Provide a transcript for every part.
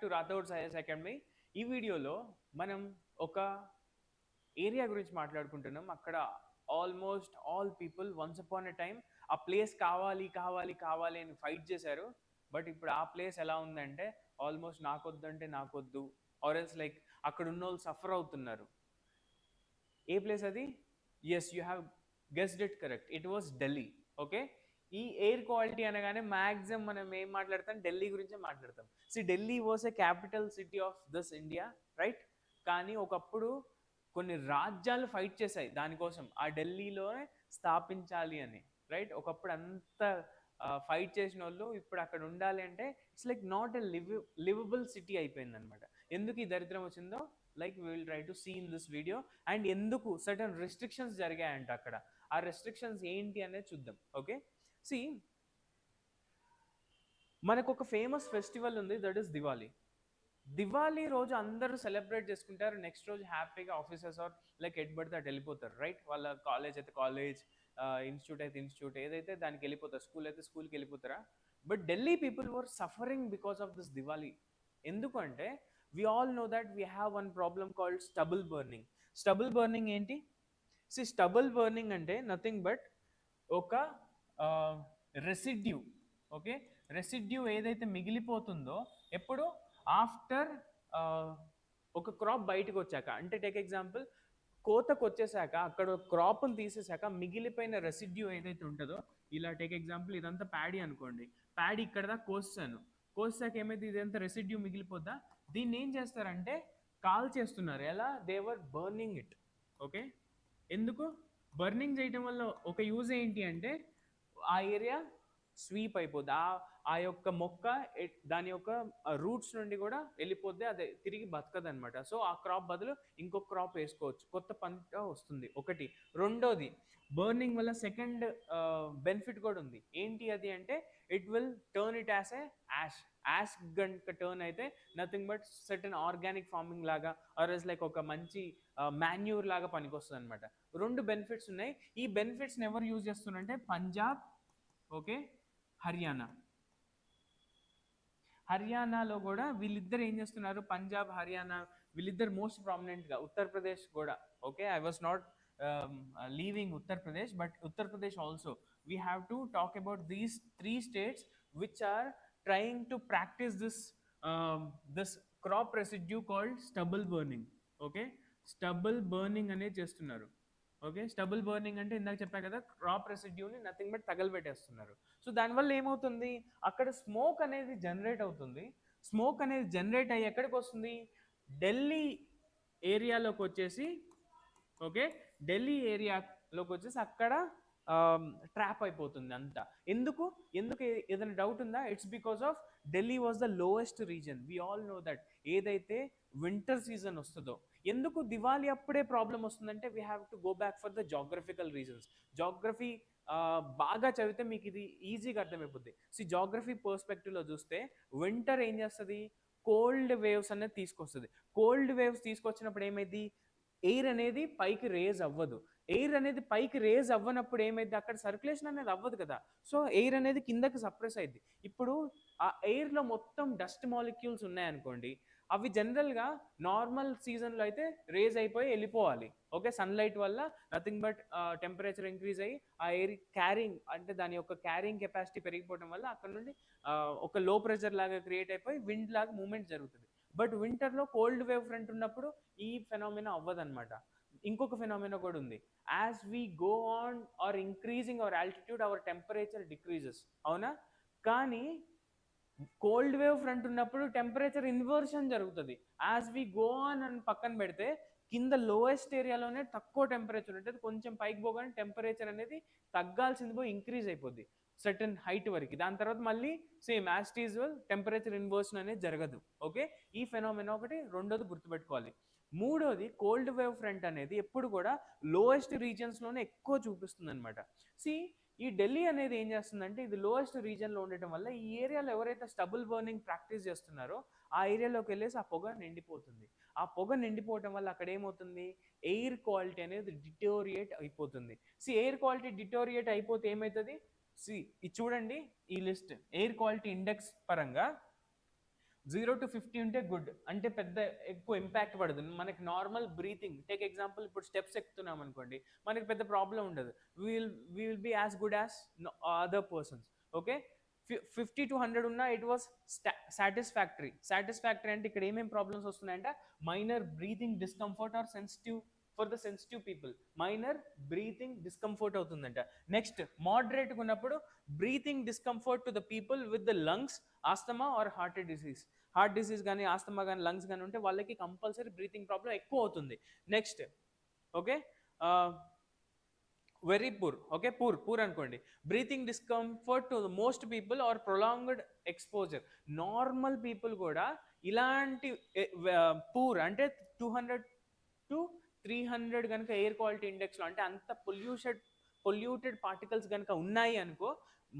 To Rathod science academy. ఈ వీడియోలో మనం ఒక ఏరియా గురించి మాట్లాడుకుంటున్నాం. అక్కడ almost all people once upon a time ఆ ప్లేస్ కావాలి కావాలి కావాలి అని ఫైట్ చేశారు. బట్ ఇప్పుడు ఆ ప్లేస్ ఎలా ఉందంటే ఆల్మోస్ట్ నాకొద్దంటే నాకొద్దు, ఆర్ ఎల్స్ లైక్ అక్కడ ఉన్న వాళ్ళు సఫర్ అవుతున్నారు. ఏ ప్లేస్ అది? Yes, you have guessed it correct, it was Delhi. Okay, ఈ ఎయిర్ క్వాలిటీ అనగానే మ్యాక్సిమం మనం ఏం మాట్లాడతాం? ఢిల్లీ గురించే మాట్లాడతాం. Delhi was a capital city of this India, right? కానీ ఒకప్పుడు కొన్ని రాజ్యాలు ఫైట్ చేశాయి దానికోసం, ఆ ఢిల్లీలోనే స్థాపించాలి అని, రైట్? ఒకప్పుడు అంత ఫైట్ చేసిన వాళ్ళు ఇప్పుడు అక్కడ ఉండాలి అంటే it's like not a livable city అయిపోయింది అనమాట. ఎందుకు ఈ దరిద్రం వచ్చిందో like we will try to see in this video. And ఎందుకు సర్టన్ రెస్ట్రిక్షన్స్ జరిగాయంట అక్కడ, ఆ రెస్ట్రిక్షన్స్ ఏంటి అనేది చూద్దాం. ఓకే, సి, మనకు ఒక ఫేమస్ ఫెస్టివల్ ఉంది, దట్ ఈస్ దివాళీ. దివాళీ రోజు అందరూ సెలబ్రేట్ చేసుకుంటారు. నెక్స్ట్ రోజు హ్యాపీగా ఆఫీసర్స్ ఆర్ లైక్ ఎట్ పడితే అటు వెళ్ళిపోతారు, రైట్? వాళ్ళ కాలేజ్ అయితే కాలేజ్, ఇన్స్టిట్యూట్ అయితే ఇన్స్టిట్యూట్, ఏదైతే దానికి వెళ్ళిపోతారు, స్కూల్ అయితే స్కూల్కి వెళ్ళిపోతారా? But Delhi people were suffering because of this Diwali. ఎందుకు అంటే we all know that we have one problem called stubble burning. Stubble burning ఏంటి? స్టబుల్ బర్నింగ్ అంటే నథింగ్ బట్ ఒక రెసిడ్యూ. ఓకే, రెసిడ్యూ ఏదైతే మిగిలిపోతుందో ఎప్పుడు ఆఫ్టర్ ఒక క్రాప్ బయటకు వచ్చాక, అంటే టేక్ ఎగ్జాంపుల్, కోతకు వచ్చేసాక అక్కడ క్రాప్ని తీసేసాక మిగిలిపోయిన రెసిడ్యూ ఏదైతే ఉంటుందో, ఇలా టేక్ ఎగ్జాంపుల్ ఇదంతా ప్యాడీ అనుకోండి, ప్యాడీ ఇక్కడ దాకా కోసాను, కోసాక ఏమైతే ఇదంతా రెసిడ్యూ మిగిలిపోద్దా, దీన్ని ఏం చేస్తారంటే కాల్ చేస్తున్నారు. ఎలా? దేవర్ బర్నింగ్ ఇట్. ఓకే, ఎందుకు బర్నింగ్ చేయటం వల్ల ఒక యూజ్ ఏంటి అంటే ఆ ఏరియా స్వీప్ అయిపోద్ది, ఆ యొక్క మొక్క దాని యొక్క రూట్స్ నుండి కూడా వెళ్ళిపోద్ది, అదే తిరిగి బతకదు అనమాట. సో ఆ క్రాప్ బదులు ఇంకొక క్రాప్ వేసుకోవచ్చు, కొత్త పంట వస్తుంది. ఒకటి. రెండోది, బర్నింగ్ వల్ల సెకండ్ బెనిఫిట్ కూడా ఉంది. ఏంటి అది అంటే it will turn it as a ash. Ash గంట టర్న్ అయితే nothing but certain organic farming లాగా ఆర్ ఎస్ లైక్ ఒక మంచి మాన్యూర్ లాగా పనికొస్తుంది అనమాట. రెండు బెనిఫిట్స్ ఉన్నాయి. ఈ బెనిఫిట్స్ని ఎవరు యూజ్ చేస్తున్నారంటే పంజాబ్, ఓకే, హర్యానా. హర్యానాలో కూడా వీళ్ళిద్దరు ఏం చేస్తున్నారు? పంజాబ్, హర్యానా వీళ్ళిద్దరు మోస్ట్ ప్రామినెంట్గా. ఉత్తరప్రదేశ్ కూడా. Okay, I was not leaving Uttar Pradesh, but Uttar Pradesh also we have to talk about these three states which are trying to practice this crop residue called stubble burning. Okay, stubble burning అనేది చేస్తున్నారు. ఓకే, స్టబుల్ బర్నింగ్ అంటే ఇందాక చెప్పా కదా, crop రెసిడ్యూని nothing but తగలబెట్టేస్తున్నారు. So దానివల్ల ఏమవుతుంది? అక్కడ స్మోక్ అనేది జనరేట్ అవుతుంది. స్మోక్ అనేది జనరేట్ అయ్యి ఎక్కడికి వస్తుంది? ఢిల్లీ ఏరియాలోకి వచ్చేసి, ఓకే, ఢిల్లీ ఏరియాలోకి వచ్చేసి అక్కడ ట్రాప్ అయిపోతుంది అంతా. ఎందుకు? ఎందుకు ఏదైనా డౌట్ ఉందా? It's because of Delhi was the lowest reason. We all know that ఏదైతే వింటర్ సీజన్ వస్తుందో, ఎందుకు దివాళీ అప్పుడే ప్రాబ్లం వస్తుందంటే we have to go back for the geographical reasons. Geography బాగా చదివితే మీకు ఇది ఈజీగా అర్థమైపోద్ది. జాగ్రఫీ పర్స్పెక్టివ్లో చూస్తే వింటర్ ఏం చేస్తుంది? కోల్డ్ వేవ్స్ అనేది తీసుకొస్తుంది. కోల్డ్ వేవ్స్ తీసుకొచ్చినప్పుడు ఏమైంది? ఎయిర్ అనేది పైకి రేజ్ అవ్వదు. ఎయిర్ అనేది పైకి రేజ్ అవ్వనప్పుడు ఏమైంది? అక్కడ సర్క్యులేషన్ అనేది అవ్వదు కదా. సో ఎయిర్ అనేది కిందకి సప్రెస్ అయింది. ఇప్పుడు ఆ ఎయిర్లో మొత్తం డస్ట్ మాలిక్యూల్స్ ఉన్నాయనుకోండి, అవి జనరల్గా నార్మల్ సీజన్లో అయితే రేజ్ అయిపోయి వెళ్ళిపోవాలి. ఓకే, సన్లైట్ వల్ల నథింగ్ బట్ టెంపరేచర్ ఇంక్రీజ్ అయ్యి ఆ ఎయిర్ క్యారింగ్, అంటే దాని యొక్క క్యారింగ్ కెపాసిటీ పెరిగిపోవడం వల్ల అక్కడ నుండి ఒక లో ప్రెషర్ లాగా క్రియేట్ అయిపోయి విండ్ లాగా మూమెంట్ జరుగుతుంది. బట్ వింటర్లో కోల్డ్ వేవ్ ఫ్రంట్ ఉన్నప్పుడు ఈ ఫెనామినా అవ్వదన్నమాట. ఇంకొక ఫెనామినా కూడా ఉంది. As we go on or increasing our altitude, our temperature decreases. అవునా? కానీ కోల్డ్ వేవ్ ఫ్రంట్ ఉన్నప్పుడు టెంపరేచర్ ఇన్వర్షన్ జరుగుతుంది. యాజ్ వి గో ఆన్ అని పక్కన పెడితే కింద లోయెస్ట్ ఏరియాలోనే తక్కువ టెంపరేచర్ ఉంటుంది, కొంచెం పైకి పోగానే టెంపరేచర్ అనేది తగ్గాల్సింది పోయి ఇంక్రీజ్ అయిపోద్ది సర్టన్ హైట్ వరకు. దాని తర్వాత మళ్ళీ same as it is temperature inversion అనేది జరగదు. ఓకే, ఈ ఫెనామినా ఒకటి. రెండోది గుర్తుపెట్టుకోవాలి. మూడోది, కోల్డ్ వేవ్ ఫ్రంట్ అనేది ఎప్పుడు కూడా లోయెస్ట్ రీజియన్స్లోనే ఎక్కువ చూపిస్తుంది అనమాట. సి, ఈ ఢిల్లీ అనేది ఏం చేస్తుందంటే ఇది లోయెస్ట్ రీజన్లో ఉండటం వల్ల ఈ ఏరియాలో ఎవరైతే స్టబుల్ బర్నింగ్ ప్రాక్టీస్ చేస్తున్నారో ఆ ఏరియాలోకి వెళ్ళేసి ఆ పొగ నిండిపోతుంది. ఆ పొగ నిండిపోవటం వల్ల అక్కడ ఏమవుతుంది? ఎయిర్ క్వాలిటీ అనేది డిటోరియేట్ అయిపోతుంది. ఎయిర్ క్వాలిటీ డిటోరియేట్ అయిపోతే ఏమవుతుంది? ఇది చూడండి, ఈ లిస్ట్ ఎయిర్ క్వాలిటీ ఇండెక్స్ పరంగా 0 to 50 ఉంటే గుడ్, అంటే పెద్ద ఎక్కువ ఇంపాక్ట్ పడదు. మనకి నార్మల్ బ్రీతింగ్, టేక్ ఎగ్జాంపుల్ ఇప్పుడు స్టెప్స్ ఎక్కుతున్నాం అనుకోండి, మనకి పెద్ద ప్రాబ్లం ఉండదు. Will be as good as other persons. Okay, 50 to 100 ఉన్నా ఇట్ వాస్ సాటిస్ఫాక్టరీ అంటే ఇక్కడ ఏమేమి ప్రాబ్లమ్స్ వస్తున్నాయంటే minor breathing discomfort or sensitive for the sensitive people, minor breathing discomfort అవుతుందంట. నెక్స్ట్ మోడరేట్గా ఉన్నప్పుడు breathing discomfort to the people with the lungs asthma or heart disease కానీ asthma కానీ లంగ్స్ కానీ ఉంటే వాళ్ళకి కంపల్సరీ బ్రీతింగ్ ప్రాబ్లం ఎక్కువ అవుతుంది. Next okay, very poor. Okay, poor అనుకోండి, breathing discomfort to most people or prolonged exposure. Normal people కూడా ఇలాంటి పూర్ అంటే 200 to 300 కనుక ఎయిర్ క్వాలిటీ ఇండెక్స్లో అంటే అంత పొల్యూటెడ్ పార్టికల్స్ కనుక ఉన్నాయి అనుకో,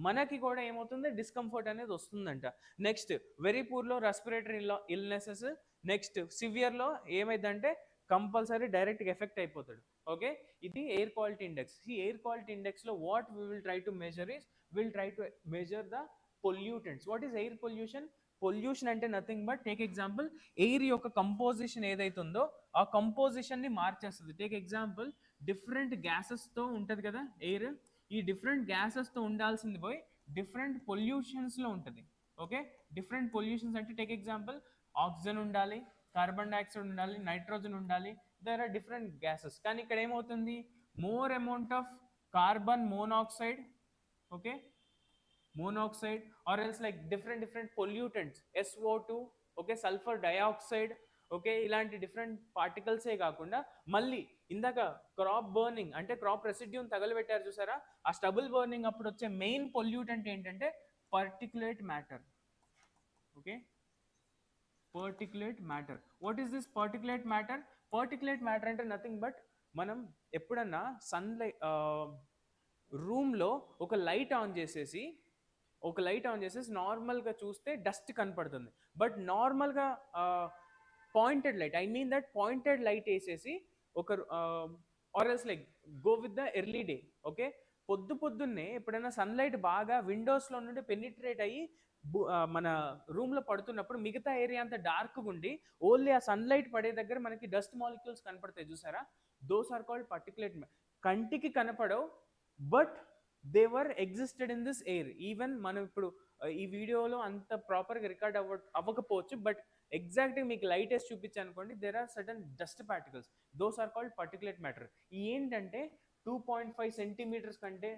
మనకి కూడా ఏమవుతుంది, డిస్కంఫర్ట్ అనేది వస్తుందంట. నెక్స్ట్ వెరీ పూర్లో రెస్పిరేటరీ ఇల్నెసెస్. నెక్స్ట్ సివియర్లో ఏమైందంటే కంపల్సరీ డైరెక్ట్గా ఎఫెక్ట్ అయిపోతాడు. ఓకే, ఇది ఎయిర్ క్వాలిటీ ఇండెక్స్. ఈ ఎయిర్ క్వాలిటీ ఇండెక్స్లో what we will try to measure is, will try to measure the pollutants. What is air pollution? Pollution అంటే nothing but, take example, air యొక్క composition ఏదైతే ఉందో ఆ కంపోజిషన్ని మార్చేస్తుంది. టేక్ ఎగ్జాంపుల్, డిఫరెంట్ గ్యాసెస్తో ఉంటుంది కదా ఎయిర్, ఈ డిఫరెంట్ గ్యాసెస్తో ఉండాల్సింది పోయి డిఫరెంట్ పొల్యూషన్స్లో ఉంటుంది. ఓకే, డిఫరెంట్ పొల్యూషన్స్ అంటే టేక్ ఎగ్జాంపుల్, ఆక్సిజన్ ఉండాలి, కార్బన్ డైఆక్సైడ్ ఉండాలి, నైట్రోజన్ ఉండాలి, దేర్ ఆర్ డిఫరెంట్ గ్యాసెస్. కానీ ఇక్కడ ఏమవుతుంది, more amount of carbon monoxide, okay, monoxide, or else like different pollutants, SO2, okay, sulphur dioxide, okay, ఇలాంటి డిఫరెంట్ పార్టికల్సే కాకుండా మళ్ళీ ఇందాక క్రాప్ బర్నింగ్ అంటే క్రాప్ రెసిడ్యూని తగలబెట్టారు చూసారా, ఆ స్టబుల్ బర్నింగ్ అప్పుడు వచ్చే మెయిన్ పొల్యూటెంట్ ఏంటంటే particulate matter. Okay, particulate matter. What is this particulate matter? Particulate matter అంటే నథింగ్ బట్, మనం ఎప్పుడన్నా సన్లైట్ రూమ్లో ఒక లైట్ ఆన్ చేసేసి నార్మల్గా చూస్తే డస్ట్ కనపడుతుంది. బట్ నార్మల్గా pointed light, I mean that pointed light వేసేసి ఒక or else like go with the early day. Okay, పొద్దున్నే ఎప్పుడైనా సన్లైట్ బాగా విండోస్లో నుండి పెనిట్రేట్ అయ్యి మన రూమ్లో పడుతున్నప్పుడు మిగతా ఏరియా అంతా డార్క్గా ఉండి ఓన్లీ ఆ సన్లైట్ పడే దగ్గర మనకి డస్ట్ మాలిక్యూల్స్ కనపడతాయి చూసారా, దోస్ ఆర్ కాల్డ్ పర్టిక్యులేట్. కంటికి కనపడవు but they were existed in this air. Even మనం ఇప్పుడు ఈ వీడియోలో అంత ప్రాపర్గా రికార్డ్ అవ్వకపోవచ్చు, బట్ ఎగ్జాక్ట్గా మీకు లైట్ వేసి చూపించాను అనుకోండి, there are sudden dust particles, those are called particulate matter. ఏంటంటే 2.5 సెంటీమీటర్స్ కంటే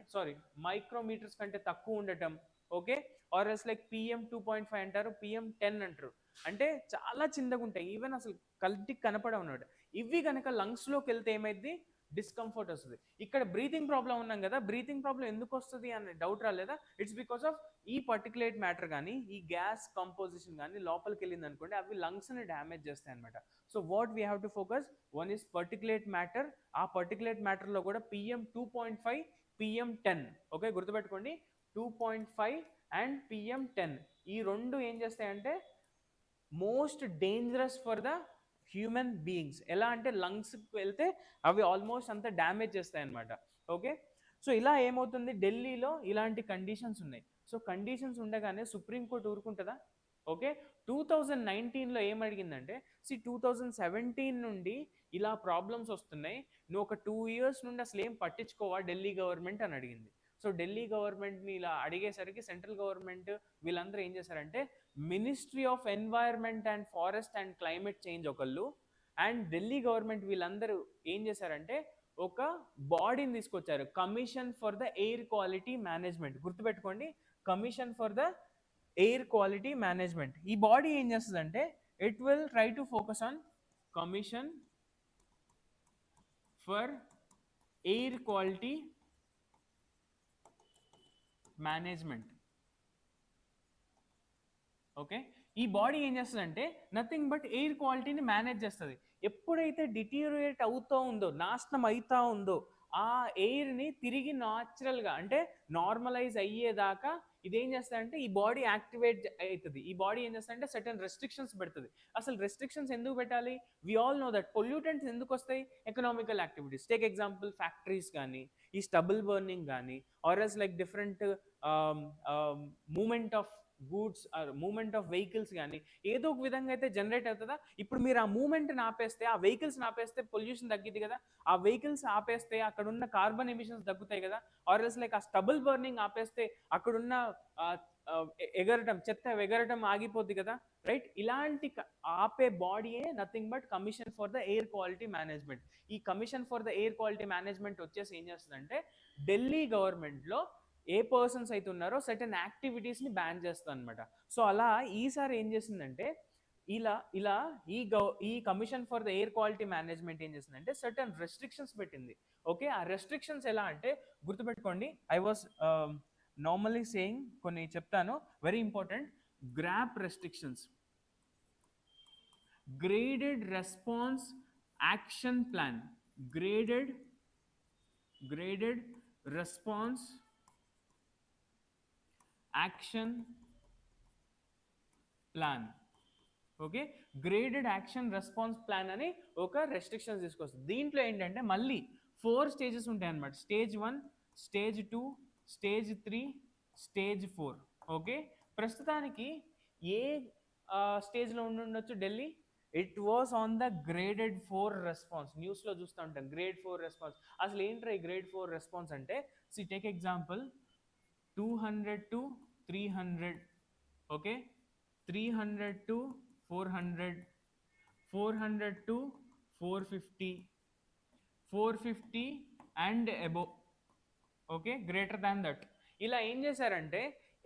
మైక్రోమీటర్స్ కంటే తక్కువ ఉండటం. Okay, are else like PM2.5 అంటారు, PM10 అంటారు, అంటే చాలా చిన్నగా ఉంటాయి, ఈవెన్ అసలు కంటికి కనపడవు అన్నమాట. ఇవి కనుక లంగ్స్లోకి వెళ్తే ఏమైంది, డిస్కంఫర్ట్ వస్తుంది. ఇక్కడ బ్రీతింగ్ ప్రాబ్లం ఉన్నాం కదా, బ్రీతింగ్ ప్రాబ్లం ఎందుకు వస్తుంది అనే డౌట్ రాలేదా? ఇట్స్ బికాస్ ఆఫ్ ఈ పర్టిక్యులేట్ మ్యాటర్ కానీ ఈ గ్యాస్ కంపోజిషన్ కానీ లోపలికి వెళ్ళింది అనుకోండి, అవి లంగ్స్ని డ్యామేజ్ చేస్తాయి అనమాట. So what we have to focus, one is particulate matter. ఆ పర్టిక్యులేట్ మ్యాటర్లో కూడా PM2.5, PM10. ఓకే, గుర్తుపెట్టుకోండి, 2.5 అండ్ PM10 ఈ రెండు ఏం చేస్తాయంటే most dangerous for the human beings. ఎలా అంటే లంగ్స్కి వెళ్తే అవి ఆల్మోస్ట్ అంతా డ్యామేజ్ చేస్తాయి అనమాట. ఓకే, సో ఇలా ఏమవుతుంది, ఢిల్లీలో ఇలాంటి కండిషన్స్ ఉన్నాయి. సో కండిషన్స్ ఉండగానే సుప్రీంకోర్టు ఊరుకుంటుందా? ఓకే, 2019లో ఏమడిగిందంటే, 2017 నుండి ఇలా ప్రాబ్లమ్స్ వస్తున్నాయి, నువ్వు ఒక 2 years నుండి అసలు ఏం పట్టించుకోవా ఢిల్లీ గవర్నమెంట్ అని అడిగింది. సో ఢిల్లీ గవర్నమెంట్ని ఇలా అడిగేసరికి సెంట్రల్ గవర్నమెంట్ వీళ్ళందరూ ఏం చేశారంటే, ministry of environment and forest and climate change ఒకళ్ళు అండ్ ఢిల్లీ గవర్నమెంట్ వీళ్ళందరూ ఏం చేశారంటే ఒక బాడీని తీసుకొచ్చారు, commission for the air quality management. గుర్తుపెట్టుకోండి, commission for the air quality management. ఈ బాడీ ఏం చేస్తుందంటే, it will try to focus on commission for air quality management. Okay, ఈ బాడీ ఏం చేస్తుందంటే నథింగ్ బట్ ఎయిర్ క్వాలిటీని మేనేజ్ చేస్తుంది. ఎప్పుడైతే డిటీరియేట్ అవుతూ ఉందో, నాశనం అవుతూ ఉందో, ఆ ఎయిర్ని తిరిగి న్యాచురల్గా అంటే నార్మలైజ్ అయ్యేదాకా ఇదేం చేస్తుందంటే ఈ బాడీ యాక్టివేట్ అవుతుంది. ఈ బాడీ ఏం చేస్తుందంటే సర్టన్ రెస్ట్రిక్షన్స్ పెడుతుంది. అసలు రెస్ట్రిక్షన్స్ ఎందుకు పెట్టాలి? We all know that pollutants ఎందుకు వస్తాయి, economical activities. Take example, factories కానీ ఈ స్టబుల్ బర్నింగ్ కానీ or else like different moment of goods or moment of vehicles కానీ ఏదో ఒక విధంగా అయితే జనరేట్ అవుతుందా? ఇప్పుడు మీరు ఆ మూమెంట్ని ఆపేస్తే, ఆ వెహికల్స్ని ఆపేస్తే పొల్యూషన్ తగ్గిద్ది కదా. ఆ వెహికల్స్ ఆపేస్తే అక్కడ ఉన్న కార్బన్ ఎమిషన్స్ తగ్గుతాయి కదా. ఆర్ ఎల్స్ లైక్ ఆ స్టబుల్ బర్నింగ్ ఆపేస్తే అక్కడున్న ఎగరటం, చెత్త ఎగరటం ఆగిపోద్ది కదా, రైట్? ఇలాంటి ఆపే బాడీయే nothing but commission for the air quality management. ఈ commission for the air quality management వచ్చేసి ఏం చేస్తుందంటే ఢిల్లీ గవర్నమెంట్లో ఏ పర్సన్స్ అయితే ఉన్నారో సర్టెన్ యాక్టివిటీస్ని బ్యాన్ చేస్తుంది అనమాట. సో అలా ఈసారి ఏం చేసిందంటే ఇలా ఈ commission for the air quality management ఏం చేసిందంటే సర్టెన్ రెస్ట్రిక్షన్స్ పెట్టింది. ఓకే, ఆ రెస్ట్రిక్షన్స్ ఎలా అంటే గుర్తుపెట్టుకోండి. ఐ వాస్ నార్మల్లీ సేయింగ్, కొన్ని చెప్తాను, very important. Grab restrictions, graded response action plan, graded response action plan. Okay, graded action response plan అని ఒక రెస్ట్రిక్షన్స్ తీసుకొస్తుంది. దీంట్లో ఏంటంటే మళ్ళీ 4 స్టేజెస్ ఉంటాయి అన్నమాట. Stage 1, stage 2, stage 3, stage 4. Okay, ప్రస్తుతానికి ఏ స్టేజ్లో ఉండొచ్చు Delhi? It was on the graded 4 response. న్యూస్లో చూస్తూ ఉంటాం గ్రేడ్ 4 రెస్పాన్స్. అసలు ఏంట్రా ఈ గ్రేడ్ 4 రెస్పాన్స్ అంటే? See take example 200 to 300, okay, 300 to 400, 400 to 450, 450 and above. Okay, greater than that. ఇలా ఏం చేశారంటే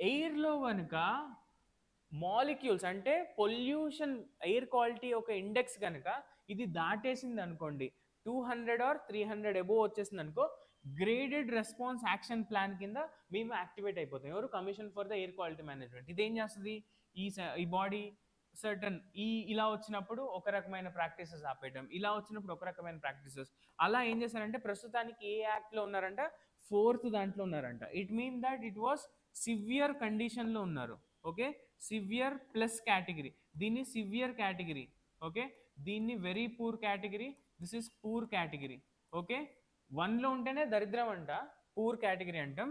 ఎయిర్లో కనుక మాలిక్యూల్స్ అంటే పొల్యూషన్ ఎయిర్ క్వాలిటీ ఒక ఇండెక్స్ కనుక ఇది దాటేసింది అనుకోండి, 200 ఆర్ 300 అబోవ్ వచ్చేసింది అనుకో, గ్రేడెడ్ రెస్పాన్స్ యాక్షన్ ప్లాన్ కింద మేము యాక్టివేట్ అయిపోతాం. ఎవరు? Commission for the air quality management. ఇదేం చేస్తుంది? ఈ బాడీ సర్టన్ ఇలా వచ్చినప్పుడు ఒక రకమైన ప్రాక్టీసెస్ ఆపేయడం, ఇలా వచ్చినప్పుడు ఒక రకమైన ప్రాక్టీసెస్. అలా ఏం చేశారంటే ప్రస్తుతానికి ఏ యాక్ట్లో ఉన్నారంట? 4th దాంట్లో ఉన్నారంట. It mean that it was severe కండిషన్లో ఉన్నారు. Okay, severe plus category. దీన్ని సివియర్ కేటగిరీ. ఓకే, దీన్ని very poor category. This is poor category. Okay, 1లో ఉంటేనే దరిద్రం అంట, పూర్ కేటగిరీ అంటాం.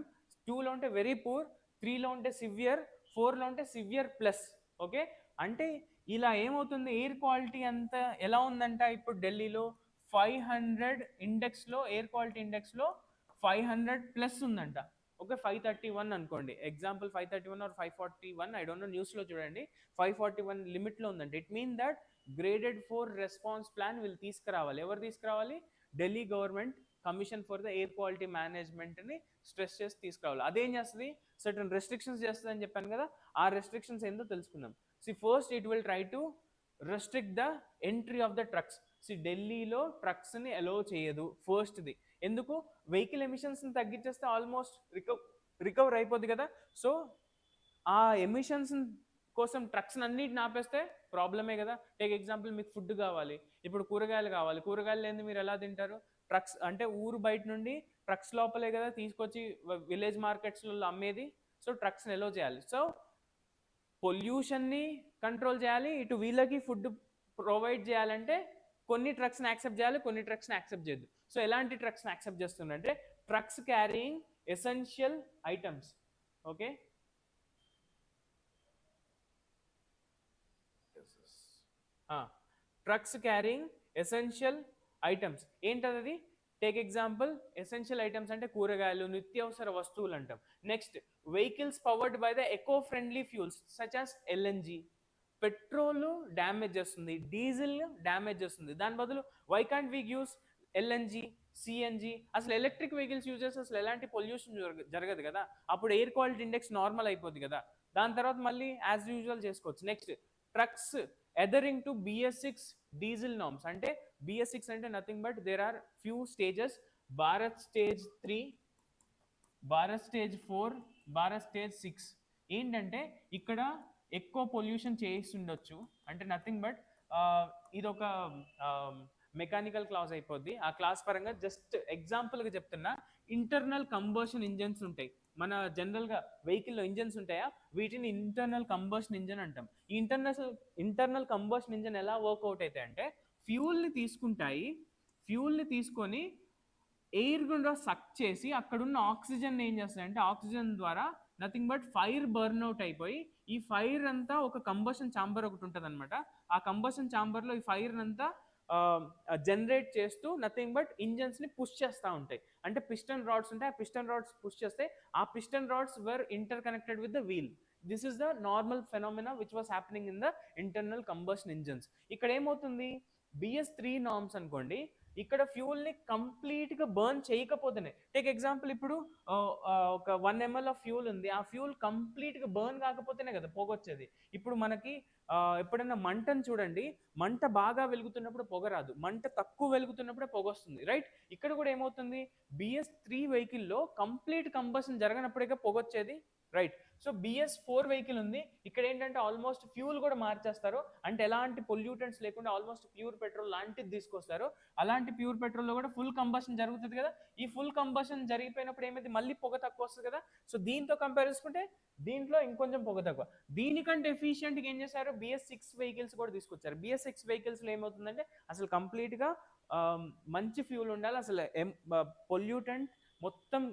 2లో ఉంటే వెరీ పూర్, 3లో ఉంటే సివియర్, 4లో ఉంటే సివియర్ ప్లస్. ఓకే, అంటే ఇలా ఏమవుతుంది? ఎయిర్ క్వాలిటీ అంతా ఎలా ఉందంట ఇప్పుడు ఢిల్లీలో 500 ఇండెక్స్లో, ఎయిర్ క్వాలిటీ ఇండెక్స్లో 500 ప్లస్ ఉందంట. ఓకే, 531 అనుకోండి example, 531 or 541, I don't know, న్యూస్లో చూడండి, 541 లిమిట్లో ఉందంట. It mean that graded 4 response plan వీళ్ళు తీసుకురావాలి. ఎవరు తీసుకురావాలి? Delhi government commission for the air quality మేనేజ్మెంట్ని స్ట్రెస్ చేసి తీసుకురావాలి. అదేం చేస్తుంది? సర్టన్ రెస్ట్రిక్షన్స్ చేస్తుంది అని చెప్పాను కదా. ఆ రెస్ట్రిక్షన్స్ ఏందో తెలుసుకుందాం. See first it will try to restrict the entry of the trucks. See ఢిల్లీలో ట్రక్స్ని అలో చేయదు ఫస్ట్ది. ఎందుకు? వెహికల్ ఎమిషన్స్ని తగ్గించేస్తే ఆల్మోస్ట్ రికవర్ అయిపోద్ది కదా. సో ఆ ఎమిషన్స్ కోసం ట్రక్స్ అన్నిటిని ఆపేస్తే ప్రాబ్లమే కదా. టేక్ ఎగ్జాంపుల్, మీకు ఫుడ్ కావాలి, ఇప్పుడు కూరగాయలు కావాలి, కూరగాయలు లేని మీరు ఎలా తింటారు? ట్రక్స్ అంటే ఊరు బయట నుండి ట్రక్స్ లోపలే కదా తీసుకొచ్చి విలేజ్ మార్కెట్స్లో అమ్మేది. సో ట్రక్స్ని ఎలో చేయాలి. సో పొల్యూషన్ని కంట్రోల్ చేయాలి, ఇటు వీళ్ళకి ఫుడ్ ప్రొవైడ్ చేయాలంటే కొన్ని ట్రక్స్ని యాక్సెప్ట్ చేయాలి, కొన్ని ట్రక్స్ని యాక్సెప్ట్ చేయద్దు. సో ఎలాంటి ట్రక్స్ని యాక్సెప్ట్ చేస్తుందంటే trucks carrying essential items. Okay, trucks carrying essential items. ఏంటది? టేక్ ఎగ్జాంపుల్, ఎసెన్షియల్ ఐటమ్స్ అంటే కూరగాయలు, నిత్యావసర వస్తువులు అంటాం. Next, vehicles powered by the eco friendly fuels such as LNG. Petrol damage చేస్తుంది, డీజిల్ డ్యామేజ్ చేస్తుంది, దాని బదులు why can't we use LNG, CNG? అసలు ఎలక్ట్రిక్ వెహికల్స్ యూజ్ చేస్తే అసలు ఎలాంటి పొల్యూషన్ జరగదు కదా. అప్పుడు ఎయిర్ క్వాలిటీ ఇండెక్స్ నార్మల్ అయిపోద్ది కదా. దాని తర్వాత మళ్ళీ యాజ్ యూజువల్ చేసుకోవచ్చు. Next, trucks adhering to BS6 diesel norms. అంటే BS6 అంటే nothing but there are few stages. Bharat stage 3, Bharat stage 4, Bharat stage 6. ఏంటంటే ఇక్కడ ఎక్కువ పొల్యూషన్ చేస్తుండొచ్చు. అంటే నథింగ్ బట్ ఇది ఒక మెకానికల్ క్లాస్ అయిపోద్ది. ఆ క్లాస్ పరంగా జస్ట్ ఎగ్జాంపుల్గా చెప్తున్నా. ఇంటర్నల్ కంబషన్ ఇంజన్స్ ఉంటాయి మన జనరల్గా వెహికల్లో, ఇంజన్స్ ఉంటాయా, వీటిని ఇంటర్నల్ కంబషన్ ఇంజన్ అంటాం. ఈ ఇంటర్నల్ కంబషన్ ఇంజన్ ఎలా వర్కౌట్ అవుతాయి అంటే ఫ్యూల్ని తీసుకుంటాయి, ఫ్యూల్ని తీసుకొని ఎయిర్ గుండా సక్ చేసి అక్కడున్న ఆక్సిజన్ ఏం చేస్తాయంటే ఆక్సిజన్ ద్వారా nothing but fire burn out అయిపోయి ఈ ఫైర్ అంతా ఒక కంబషన్ ఛాంబర్ ఒకటి ఉంటుంది అనమాట. ఆ కంబషన్ ఛాంబర్లో ఈ ఫైర్ అంతా జనరేట్ చేస్తూ నథింగ్ బట్ ఇంజన్స్ని పుష్ చేస్తూ ఉంటాయి. అంటే పిస్టన్ రాడ్స్ ఉంటాయి, ఆ పిస్టన్ రాడ్స్ పుష్ చేస్తే ఆ piston rods were interconnected with the wheel. This is the normal phenomena which was happening in the internal combustion engines. ఇక్కడ ఏమవుతుంది, BS3 నార్మ్స్ అనుకోండి, ఇక్కడ ఫ్యూల్ని కంప్లీట్గా బర్న్ చేయకపోతేనే, టేక్ ఎగ్జాంపుల్ ఇప్పుడు ఒక 1 ml ఆఫ్ ఫ్యూల్ ఉంది, ఆ ఫ్యూల్ కంప్లీట్గా బర్న్ కాకపోతేనే కదా పొగొచ్చేది. ఇప్పుడు మనకి ఎప్పుడైనా మంటను చూడండి, మంట బాగా వెలుగుతున్నప్పుడు పొగ రాదు, మంట తక్కువ వెలుగుతున్నప్పుడే పొగ వస్తుంది, రైట్? ఇక్కడ కూడా ఏమవుతుంది, BS3 వెహికల్లో కంప్లీట్ కంబషన్ జరగనప్పుడే పొగొచ్చేది, రైట్? సో BS4 వెహికల్ ఉంది, ఇక్కడ ఏంటంటే ఆల్మోస్ట్ ఫ్యూల్ కూడా మార్చేస్తారు, అంటే ఎలాంటి పొల్యూటెంట్స్ లేకుండా ఆల్మోస్ట్ ప్యూర్ పెట్రోల్ లాంటిది తీసుకొస్తారు. అలాంటి ప్యూర్ పెట్రోల్లో కూడా ఫుల్ కంబషన్ జరుగుతుంది కదా. ఈ ఫుల్ కంబషన్ జరిగిపోయినప్పుడు ఏమైంది, మళ్ళీ పొగ తక్కువ వస్తుంది కదా. సో దీంతో కంపేర్ చేసుకుంటే దీంట్లో ఇంకొంచెం పొగ తక్కువ. దీనికంటే ఎఫిషియెంట్గా ఏం చేశారు, BS6 వెహికల్స్ కూడా తీసుకొచ్చారు. BS6 వెహికల్స్లో ఏమవుతుందంటే అసలు కంప్లీట్గా మంచి ఫ్యూల్ ఉండాలి, అసలు పొల్యూటెంట్ మొత్తం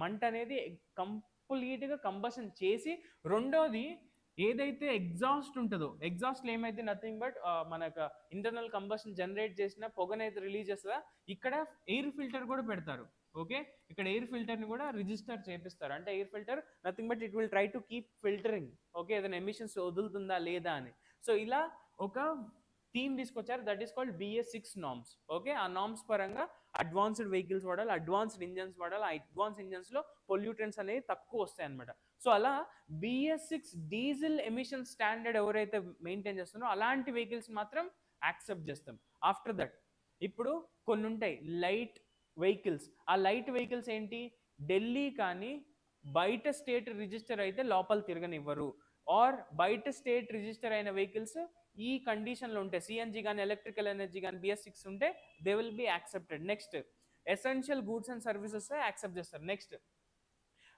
మంట అనేది కంప్లీట్గా కంబషన్ చేసి, రెండోది ఏదైతే ఎగ్జాస్ట్ ఉంటుందో, ఎగ్జాస్ట్లో ఏమైతే నథింగ్ బట్ మనకు ఇంటర్నల్ కంబషన్ జనరేట్ చేసిన పొగనైతే రిలీజ్ చేస్తుందా, ఇక్కడ ఎయిర్ ఫిల్టర్ కూడా పెడతారు. ఓకే, ఇక్కడ ఎయిర్ ఫిల్టర్ని కూడా రిజిస్టర్ చేపిస్తారు. అంటే air filter nothing but it will try to keep filtering, okay, ఏదైనా ఎమిషన్స్ వదులుతుందా లేదా అని. సో ఇలా ఒక థీమ్ తీసుకొచ్చారు, that is called BS6 norms. Okay, ఆ నార్మ్స్ పరంగా అడ్వాన్స్డ్ వెహికల్స్ వాడాలి, అడ్వాన్స్డ్ ఇంజన్స్ వాడాలి, ఆ అడ్వాన్స్ ఇంజన్స్లో పొల్యూటెంట్స్ అనేవి తక్కువ వస్తాయి అనమాట. సో అలా BS6 డీజిల్ ఎమిషన్ స్టాండర్డ్ ఎవరైతే మెయింటైన్ చేస్తున్నారో అలాంటి వెహికల్స్ మాత్రం యాక్సెప్ట్ చేస్తాం. ఆఫ్టర్ దట్ ఇప్పుడు కొన్ని ఉంటాయి లైట్ వెహికల్స్. ఆ లైట్ వెహికల్స్ ఏంటి, ఢిల్లీ కానీ బయట స్టేట్ రిజిస్టర్ అయితే లోపల తిరగనివ్వరు, ఆర్ బయట స్టేట్ రిజిస్టర్ అయిన వెహికల్స్ ఈ కండిషన్లో ఉంటే, CNG కానీ ఎలక్ట్రికల్ ఎనర్జీ కానీ BS6 ఉంటే they will be accepted. Next essential goods and services accept చేస్తారు. నెక్స్ట్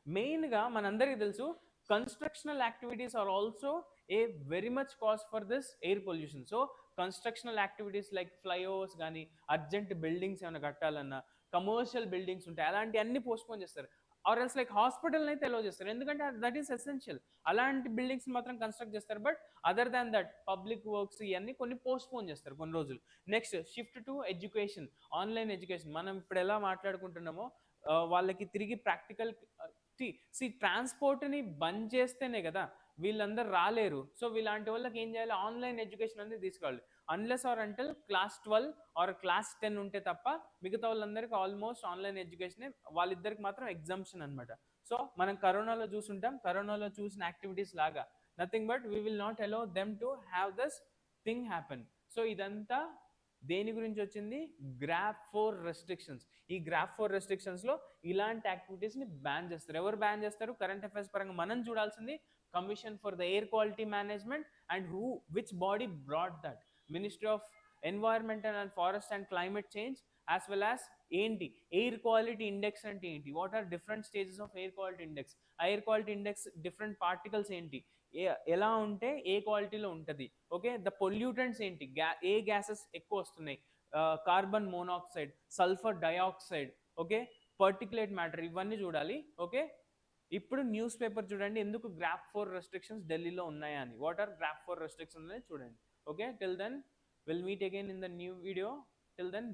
మెయిన్గా మనందరికీ తెలుసు constructional activities are also a very much cause for this air pollution. So constructional activities like flyovers కానీ, urgent buildings ఏమైనా కట్టాలన్నా, commercial buildings ఉంటాయి, అలాంటి అన్ని పోస్ట్పోన్ చేస్తారు. ఆర్ ఎల్స్ లైక్ హాస్పిటల్ని అయితే అలో చేస్తారు, ఎందుకంటే దట్ ఈస్ ఎసెన్షియల్, అలాంటి బిల్డింగ్స్ మాత్రం కన్స్ట్రక్ట్ చేస్తారు. But other than that public works ఇవన్నీ కొన్ని పోస్ట్పోన్ చేస్తారు కొన్ని రోజులు. Next shift to education, online education. మనం ఇప్పుడు ఎలా మాట్లాడుకుంటున్నామో వాళ్ళకి తిరిగి ప్రాక్టికల్ ట్రాన్స్పోర్ట్ని బంద్ చేస్తేనే కదా వీళ్ళందరూ రాలేరు. సో వీళ్ళంటి వాళ్ళకి ఏం చేయాలి, ఆన్లైన్ ఎడ్యుకేషన్ అనేది తీసుకోవాలి. Unless or until class 12 or class 10 ఉంటే తప్ప మిగతా వాళ్ళందరికీ ఆల్మోస్ట్ ఆన్లైన్ ఎడ్యుకేషనే, వాళ్ళిద్దరికి మాత్రం ఎగ్జామ్షన్ అనమాట. సో మనం కరోనాలో చూసుంటాం, కరోనాలో చూసిన యాక్టివిటీస్ లాగా nothing but we will not allow them to have this thing happen. So ఇదంతా దేని గురించి వచ్చింది, GRAP-4 రెస్ట్రిక్షన్స్. ఈ GRAP-4 రెస్ట్రిక్షన్స్లో ఇలాంటి యాక్టివిటీస్ని బ్యాన్ చేస్తారు. ఎవరు బ్యాన్ చేస్తారు, కరెంట్ అఫైర్స్ పరంగా మనం చూడాల్సింది commission for the air quality management and which body brought that, ministry of environmental and forest and climate change, as well as ఏంటి ఎయిర్ క్వాలిటీ ఇండెక్స్ అంటే ఏంటి, what are different stages of air quality index, ఆ air quality index different particles ఏంటి, ఎలా ఉంటే ఏ క్వాలిటీలో ఉంటుంది, okay, the pollutants ఏంటి, ఏ గ్యాసెస్ ఎక్కువ వస్తున్నాయి, carbon monoxide, sulphur dioxide, okay, particulate matter, ఇవన్నీ చూడాలి. ఓకే, ఇప్పుడు న్యూస్ పేపర్ చూడండి, ఎందుకు GRAP-4 రెస్ట్రిక్షన్స్ ఢిల్లీలో ఉన్నాయా అని, వాట్ ఆర్ GRAP-4 రెస్ట్రిక్షన్స్ అనేది చూడండి. Okay, till then will meet again in the new video. Till then